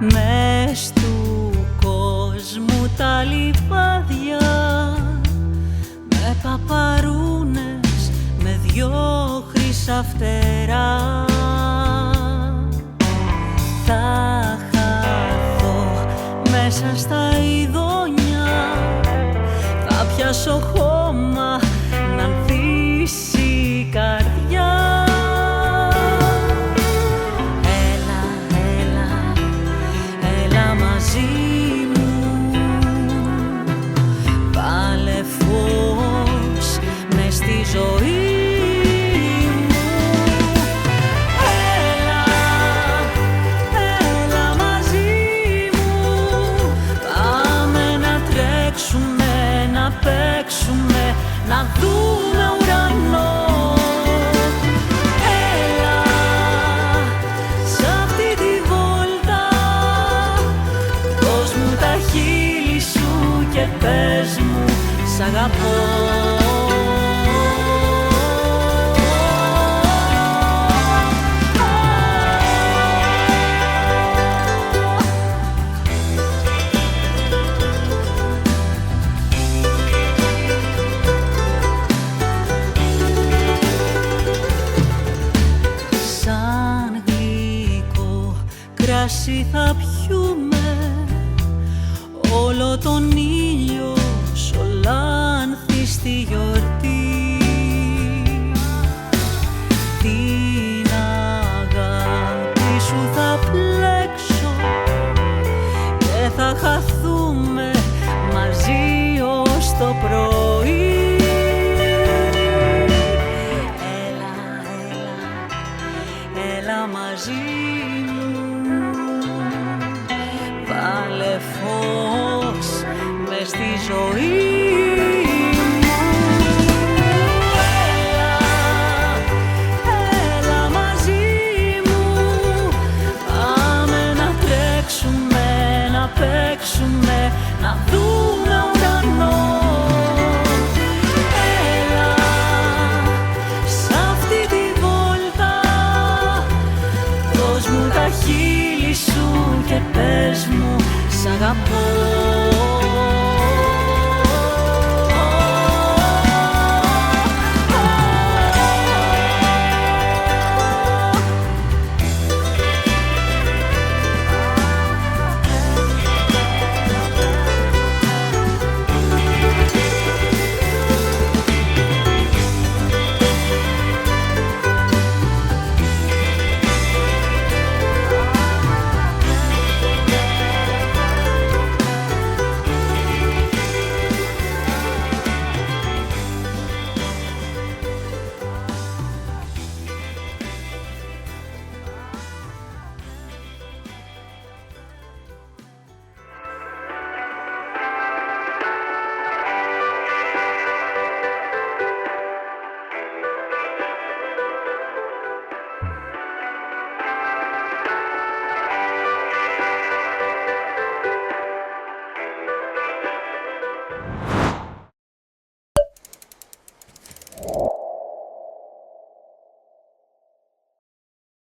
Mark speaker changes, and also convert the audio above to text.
Speaker 1: Μες του κόσμου τα λιβάδια με παπαρούνες, με δυο χρυσά φτερά. Θα χαθώ μέσα στα ειδόνια, θα πιάσω χώμα να ανθίσει η καρδιά. Έλα, έλα, έλα μαζί μου, βάλε φως μες στη ζωή. Να δούμε ουρανό. Έλα σ' αυτή τη βόλτα, δώσ' μου τα χείλη σου και πες μου σ' αγαπώ. Κράσι θα πιούμε όλο τον ήλιο σ' ολάνθη στη γιορτή. Την αγάπη σου θα πλέξω και θα χαθούμε μαζί ως το πρωί. Έλα, έλα, έλα μαζί μου, βάλε φως μες στη ζωή.